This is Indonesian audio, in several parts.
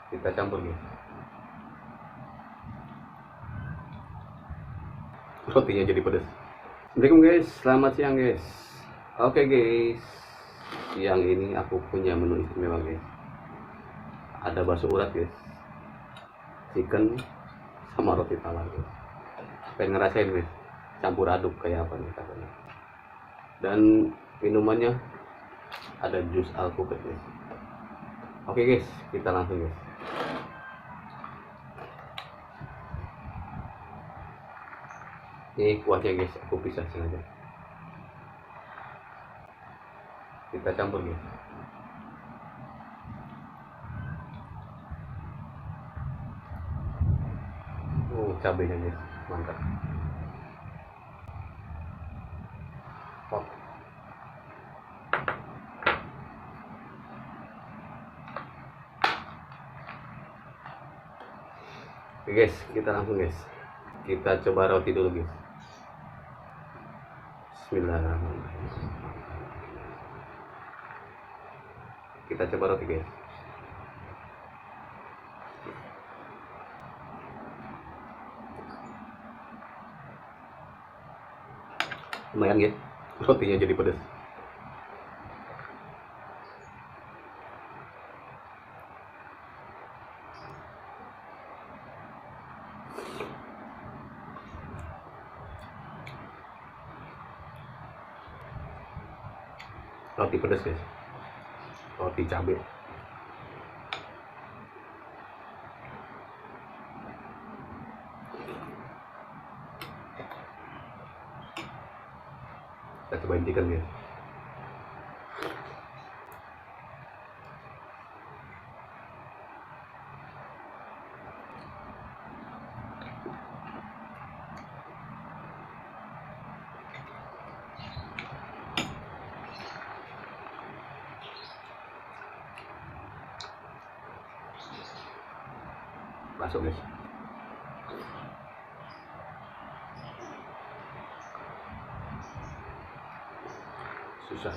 Kita campur guys. Rotinya jadi pedas. Assalamualaikum guys, selamat siang guys. Oke guys, siang ini aku punya menu istimewa guys. Ada bakso urat guys, chicken sama roti tawar guys. Pengen ngerasain guys, campur aduk kayak apa nih katanya. Dan minumannya ada jus alpukat guys. Oke guys, kita langsung guys. Ini kuahnya guys, aku pisah sengaja. Kita campur guys. Cabenya guys, mantap. Pop. Oke guys, kita langsung guys. Kita coba roti dulu guys. Bismillahirrahmanirrahim. Kita coba roti guys. Lumayan guys, rotinya jadi pedas. Roti pedas guys, roti cabai. Kita cobain chicken guys. Masuk guys. Susah.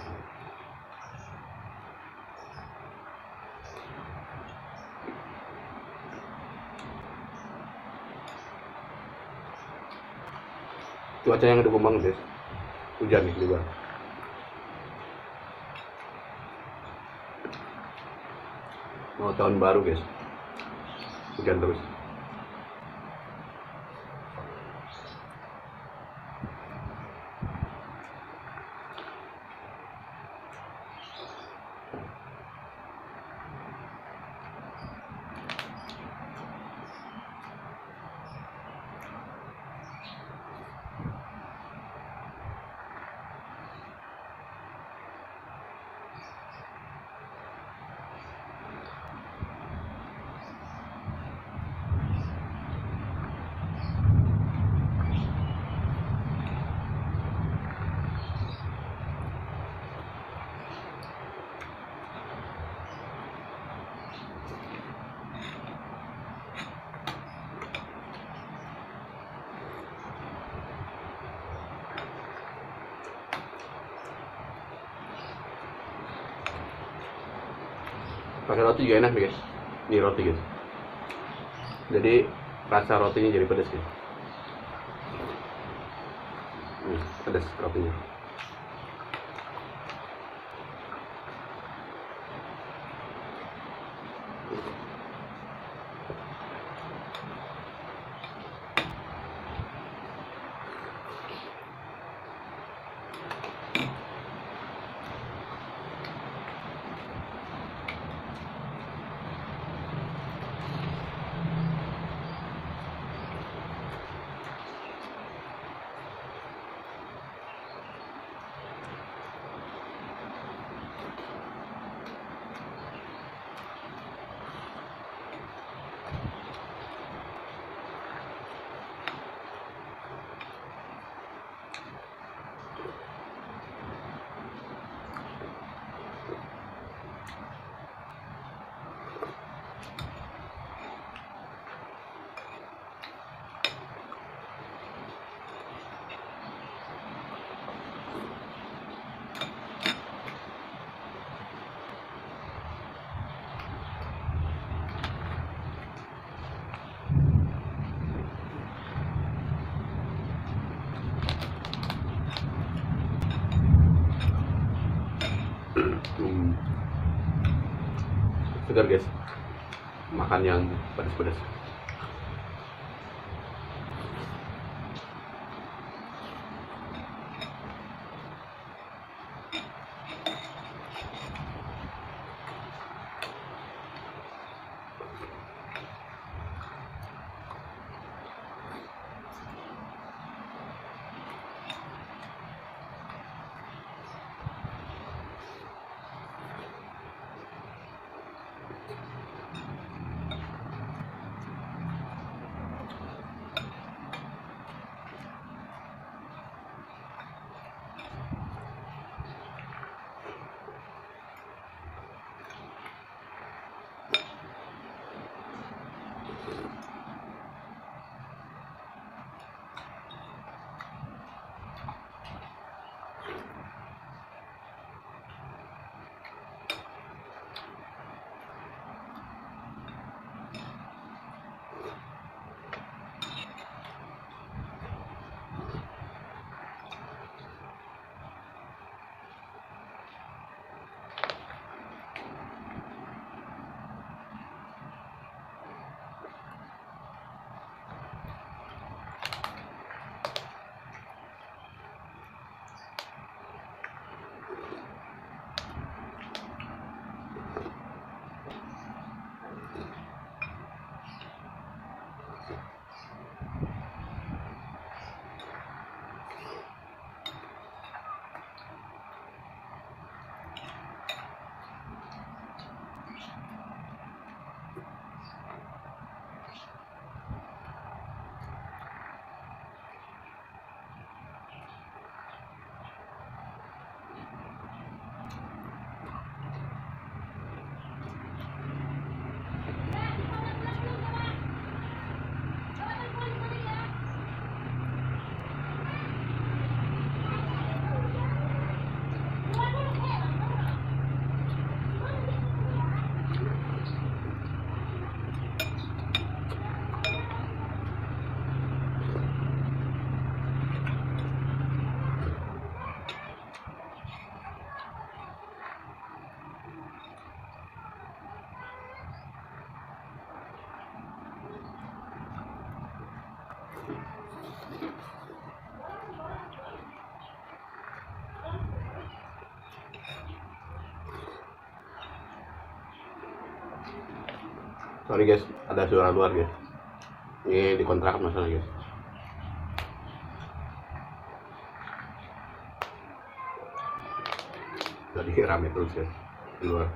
Cuaca yang udah banget guys. Hujan nih di luar. Mau tahun baru guys. Hujan terus. Pakai roti juga enak guys. Ini roti guys. Jadi rasa rotinya jadi pedas guys. Pedas rotinya. segar guys, makan yang pedas-pedas. Sorry guys, ada suara luar guys. Ini dikontrakan masalah guys. Jadi rame terus guys di luar.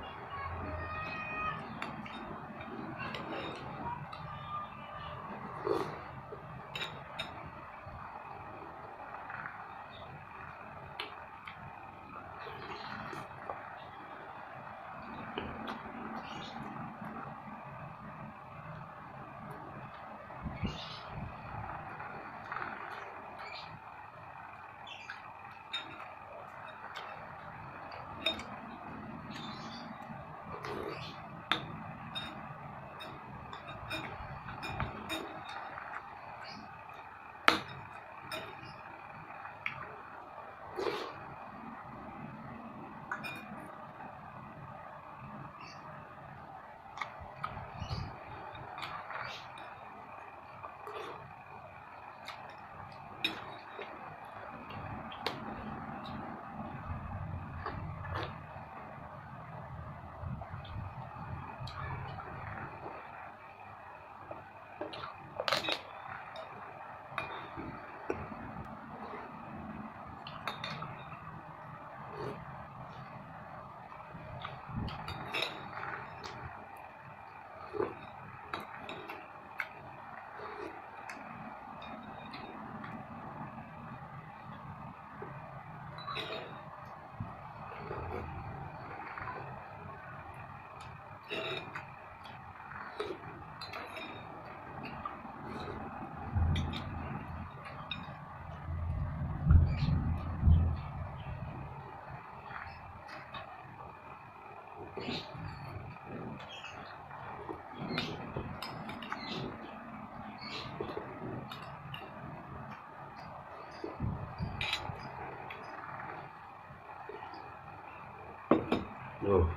Oh,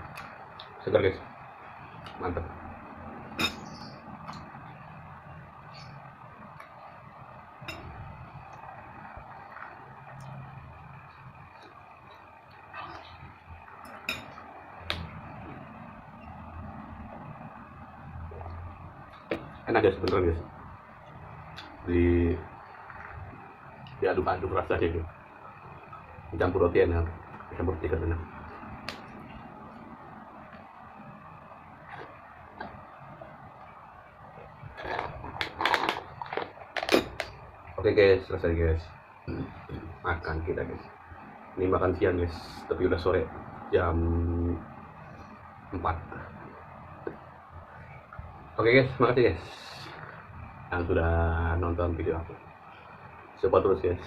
segar guys. Mantap. Enak guys, beneran guys. Diaduk-aduk rasanya gitu. Campur roti enak, campur roti kan enak. Oke guys, selesai guys. Makan kita guys. Ini makan siang guys, tapi udah sore, jam 4. Oke guys, makasih guys yang sudah nonton video aku. Support terus guys.